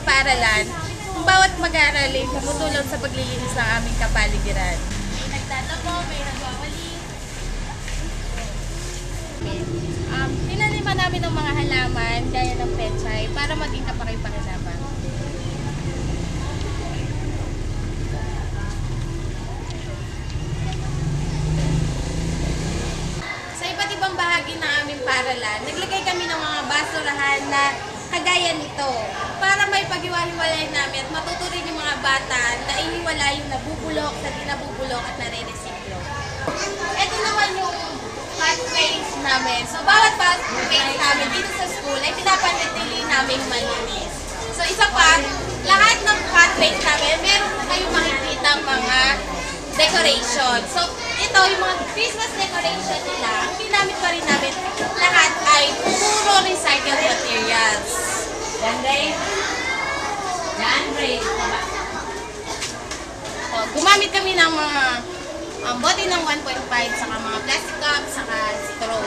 Paaralan, ang bawat mag-aaral ay tumutulong sa paglilinis ng aming kapaligiran. May nagtatamo, may nagwawalis. Tinaniman namin ng mga halaman gaya ng pechay para maging kapaki-pakinabang. Sa iba't ibang bahagi ng aming paaralan, naglagay kami ng mga basurahan na kagaya nito para may paghiwa-hiwalay namin at matuto rin yung mga bata na ihiwalay yung nabubulok sa di nabubulok at nare-resiklo. Ito naman yung pathways namin. So, bawat pathways namin dito sa school ay pinapanatili namin malinis. So, isa pa, lahat ng pathways namin, meron po kayong makikita mga decoration. So, ito yung mga Christmas decoration nila, ang ginamit pa rin namin, lahat ay puro recycled materials. Yan, Ray. Yan, Ray. So, gumamit kami ng mga bote ng 1.5, saka mga plastic cups, saka straw.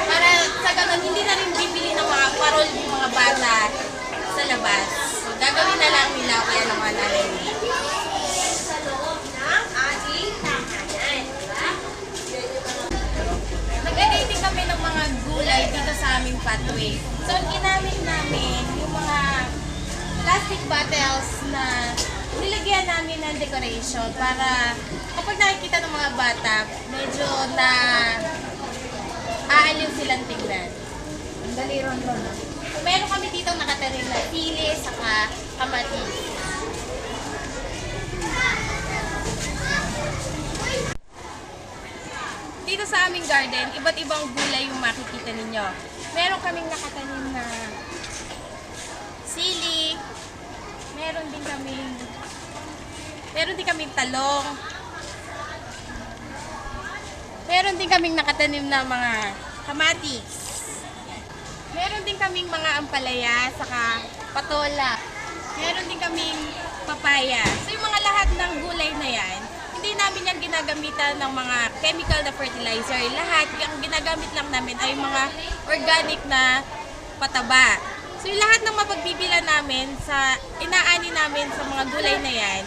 Para sa ganun, hindi na rin bibili ng mga parol yung mga bata sa labas. So, gagawin na lang nila kaya ng mga nanay nila. Naglagay din kami ng mga gulay dito sa aming pathway. So, ginamit namin yung mga plastic bottles na nilagyan namin ng decoration para kapag nakikita ng mga bata, medyo na aaliw silang tingnan. Ang daliron doon. So, meron kami dito nakatarin na sili, saka kamatis. Dito sa aming garden, iba't ibang gulay yung makikita ninyo. Meron kaming nakatanim na sili, meron din kaming talong, meron din kaming nakatanim na mga kamatis, meron din kaming mga ampalaya, saka patola, meron din kaming papaya. So yung mga lahat ng gulay na yan, hindi namin yan ginagamitan ng mga chemical na fertilizer. Lahat, ang ginagamit lang namin ay mga organic na pataba. So yung lahat ng mapagbibilan namin sa inaani namin sa mga gulay na yan,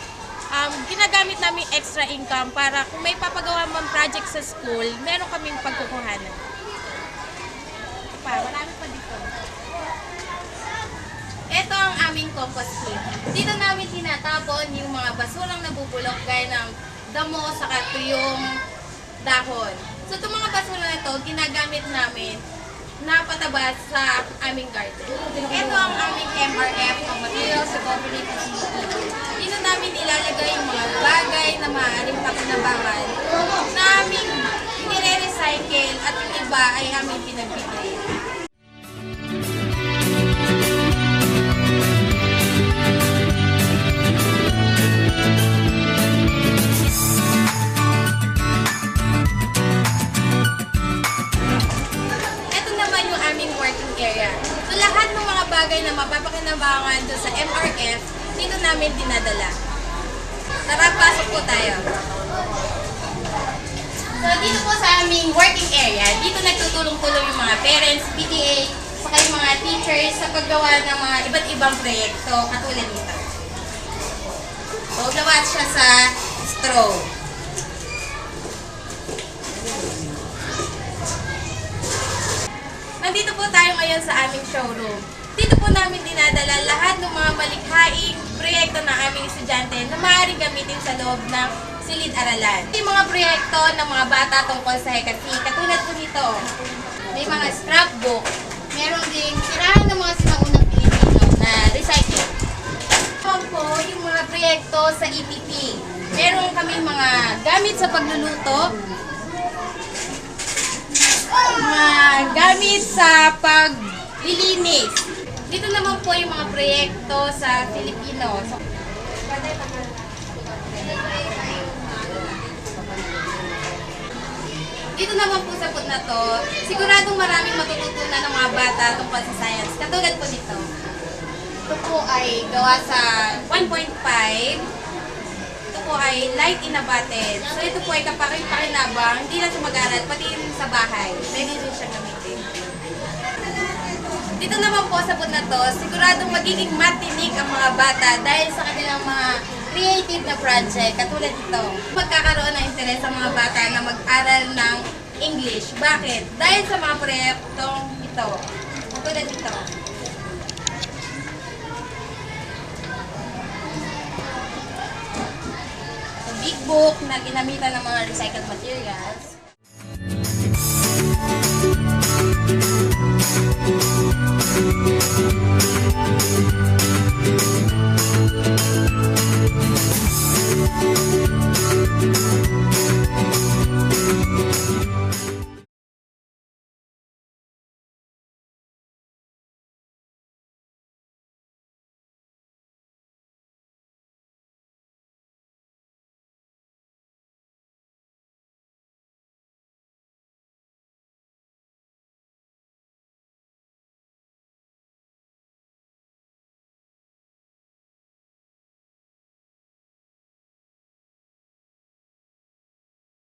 ginagamit namin extra income para kung may papagawa man project sa school, meron kaming pagkukuhanan. Marami pa dito. Ito ang aming compost heap. Dito namin tinatapon yung mga basurang nabubulok gaya ng damo saka tuyong dahon. So itong mga basura na ito, ginagamit namin na pataba sa aming garden. Ito ang aming MRF, ang materials recovery facility. Dito namin ilalagay yung mga bagay na maaaring pakinabangan na aming nire-recycle at yung iba ay aming pinagbigay. Area. So lahat ng mga bagay na mapapakinabangan doon sa MRF, dito namin dinadala. Tara, pasok po tayo. So dito po sa aming working area, dito nagtutulong-tulong yung mga parents, PTA, saka yung mga teachers sa paggawa ng mga iba't ibang proyekto katulad nito. So gawa siya sa straw. Nandito po tayo ngayon sa aming showroom. Dito po namin dinadala lahat ng mga malikhaing proyekto ng aming estudyante na maaaring gamitin sa loob ng silid-aralan. Yung mga proyekto ng mga bata tungkol sa hekati, katulad po nito, may mga scrapbook, meron ding tirahan ng mga sinaunang Pilipino na recycling. Ito po yung mga proyekto sa EPP. Meron kami mga gamit sa pagluluto, mga gamit sa paglilinis. Dito naman po yung mga proyekto sa Filipino. So, Dito naman po sa food na to, siguradong maraming matututunan ng mga bata tungkol sa science. Katulad po nito. Ito po ay gawa sa 1.5. Ito po ay light in a bottle. So ito po ay kapakipakinabang, hindi lang sa mag-aral, pati rin sa bahay. Pwede rin siyang gamitin. Dito naman po sa food na to, siguradong magiging matinig ang mga bata dahil sa kanilang mga creative na project, katulad ito. Magkakaroon ng interes sa mga bata na mag-aral ng English. Bakit? Dahil sa mga proyektong ito. Katulad ito. So, big book na ginamitan ng mga recycled materials.